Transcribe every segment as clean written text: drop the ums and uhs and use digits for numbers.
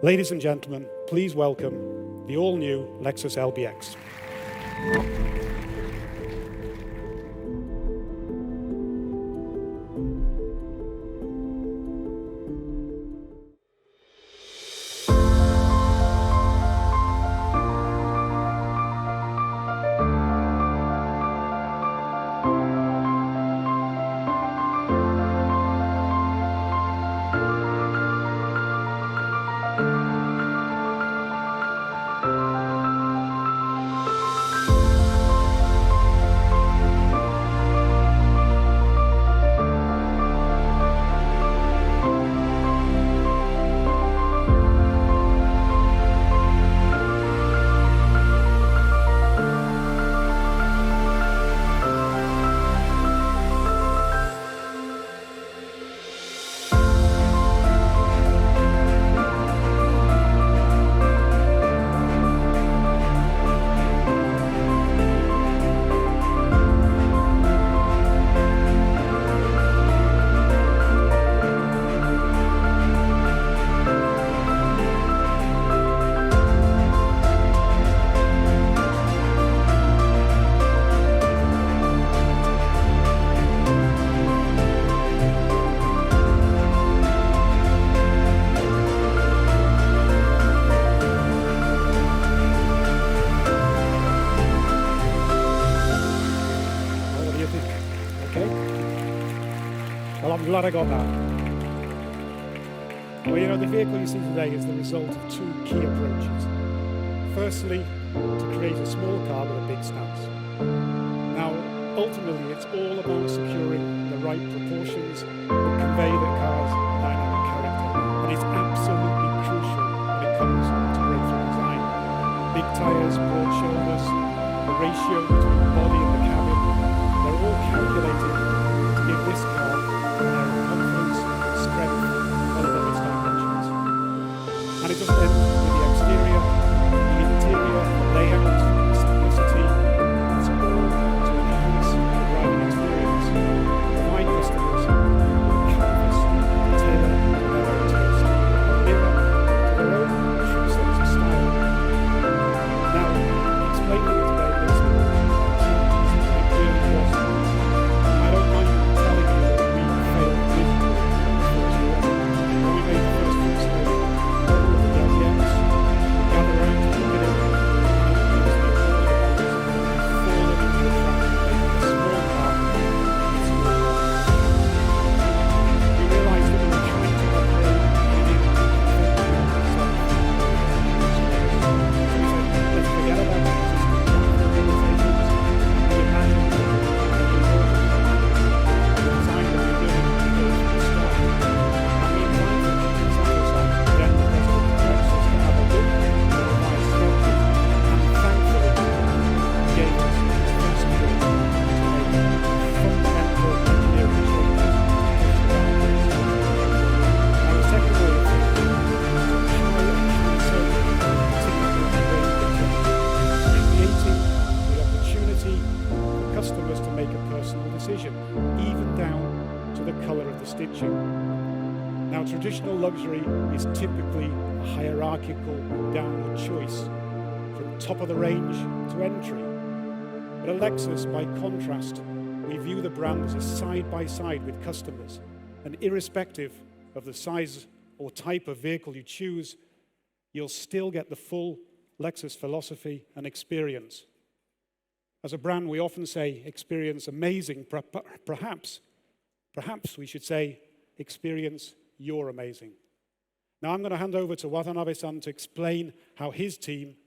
Ladies and gentlemen, please welcome the all-new LEXUS LBX. Well, I'm glad I got that. Well, you know, the vehicle you see today is the result of two key approaches. Firstly, to create a small car with a big stance. Now, ultimately, it's all about securing the right proportions that convey the car's dynamic character. And it's absolutely crucial when it comes to breakthrough design. Big tires, broad shoulders, the ratio between the body and the cabin, they're all calculated to give this car an air of confidence, strength, over its dimensions. And it doesn't end with the exterior, the interior, the layout, the simplicity. It's all to enhance the driving experience, provide customers with a canvas tailored to their own taste, a mirror to their own true sense of style. Now, explaining it today makes it really wasn't. I don't mind telling you that we failed miserably first year. When we made the first full scale model of the LBX, we gathered around to look at it, and it was no fallen into the trap of making a small car its small car. We realized that we were trying to upgrade the so we said, let's forget about the existing technical limitations and imagine the design that we're doing to go from the start. And we invited examples like then the Resolute Look to have a look at the revised sculptures, and thankfully gave us its first script to make fundamental engineering changes to push the boundaries. Now, the second way of thinking is to try and transcend typical range difference, creating the opportunity for customers to make a personal decision, even down to the color of the stitching. Now, traditional luxury is typically a hierarchical downward choice, from top of the range to entry. But at LEXUS, by contrast, we view the brand as a side-by-side with customers, and irrespective of the size or type of vehicle you choose, you'll still get the full LEXUS philosophy and experience. As a brand, we often say experience amazing, perhaps we should say experience you're amazing. Now I'm going to hand over to Watanabe-san to explain how his team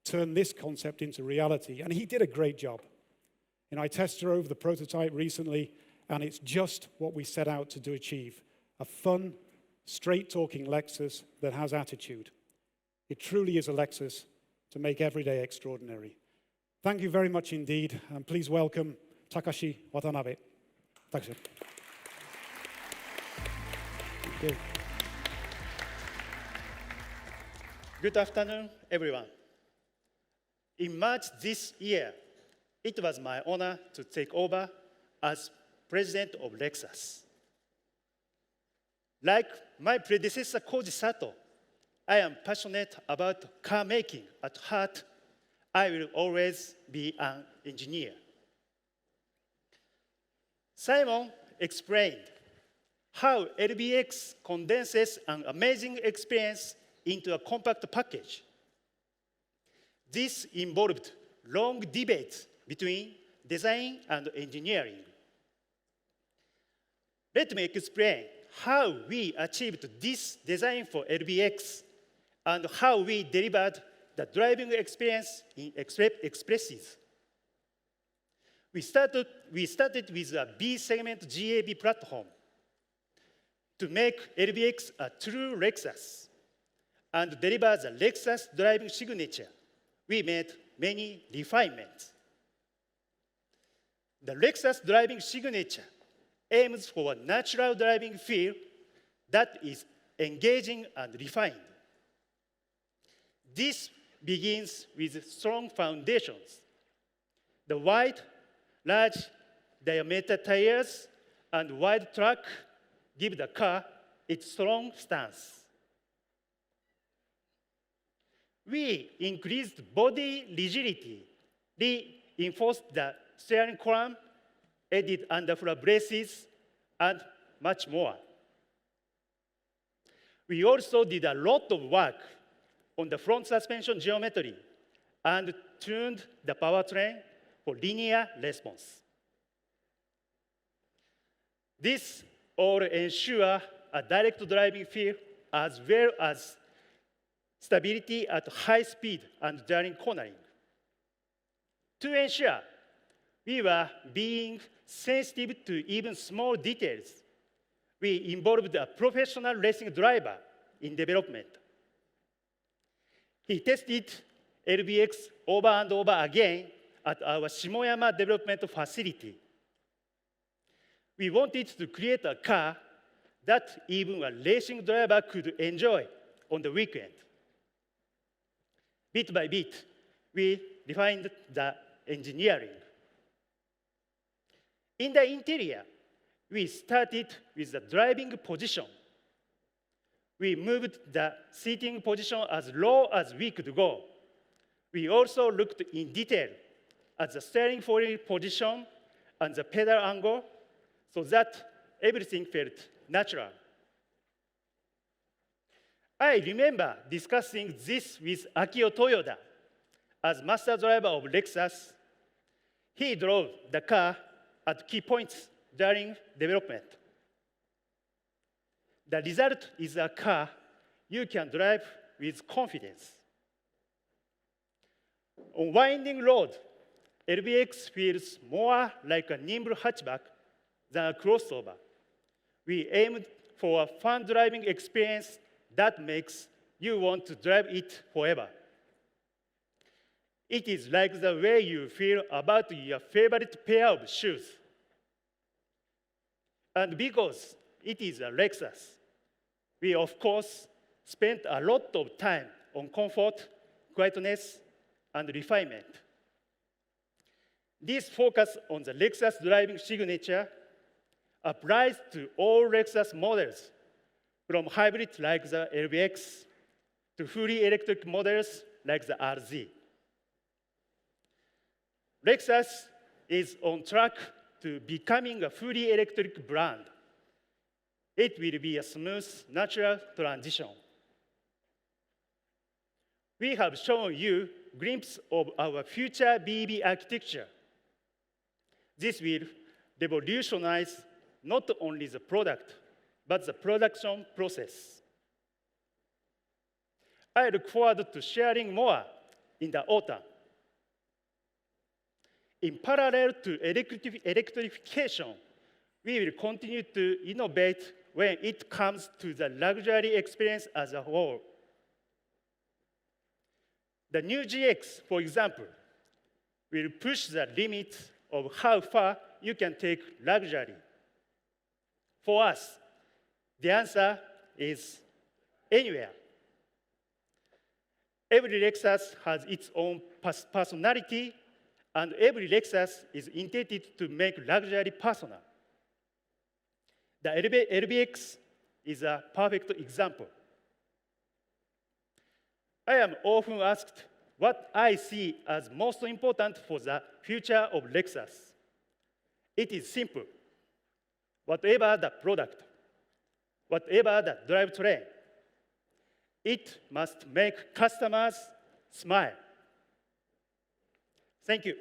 turned this concept into reality, and he did a great job. And I test drove the prototype recently, and it's just what we set out to achieve. A fun, straight-talking Lexus that has attitude. It truly is a Lexus to make every day extraordinary. Thank you very much indeed, and please welcome Takashi Watanabe. Thank you. Thank you. Good afternoon, everyone. In March this year, it was my honor to take over as president of LEXUS. Like my predecessor Koji Sato, I am passionate about car making. At heart, I will always be an engineer. Simon explained how LBX condenses an amazing experience into a compact package. This involved long debates between design and engineering. Let me explain how we achieved this design for LBX and how we delivered the driving experience in expresses. We started with a B-segment GAB platform to make LBX a true Lexus and deliver the Lexus driving signature. We made many refinements. The Lexus driving signature aims for a natural driving feel that is engaging and refined. This begins with strong foundations. The wide, large diameter tires and wide track give the car its strong stance. We increased body rigidity, reinforced the steering column, added underfloor braces, and much more. We also did a lot of work on the front suspension geometry and tuned the powertrain for linear response. This all ensures a direct driving feel as well as stability at high speed and during cornering. To ensure we were being sensitive to even small details, we involved a professional racing driver in development. He tested LBX over and over again at our Shimoyama development facility. We wanted to create a car that even a racing driver could enjoy on the weekend. Bit by bit, we refined the engineering. In the interior, we started with the driving position. We moved the seating position as low as we could go. We also looked in detail at the steering wheel position and the pedal angle so that everything felt natural. I remember discussing this with Akio Toyoda as master driver of Lexus. He drove the car at key points during development. The result is a car you can drive with confidence. On winding road, LBX feels more like a nimble hatchback than a crossover. We aimed for a fun driving experience that makes you want to drive it forever. It is like the way you feel about your favorite pair of shoes. And because it is a Lexus, we of course spent a lot of time on comfort, quietness, and refinement. This focus on the Lexus driving signature applies to all Lexus models, from hybrid like the LBX to fully electric models like the RZ. Lexus is on track to becoming a fully electric brand. It will be a smooth, natural transition. We have shown you a glimpse of our future BEV architecture. This will revolutionize not only the product, but the production process. I look forward to sharing more in the autumn. In parallel to electrification, we will continue to innovate when it comes to the luxury experience as a whole. The new GX, for example, will push the limits of how far you can take luxury. For us, the answer is anywhere. Every Lexus has its own personality, and every Lexus is intended to make luxury personal. The LBX is a perfect example. I am often asked what I see as most important for the future of Lexus. It is simple. Whatever the product, whatever the drivetrain, it must make customers smile. Thank you.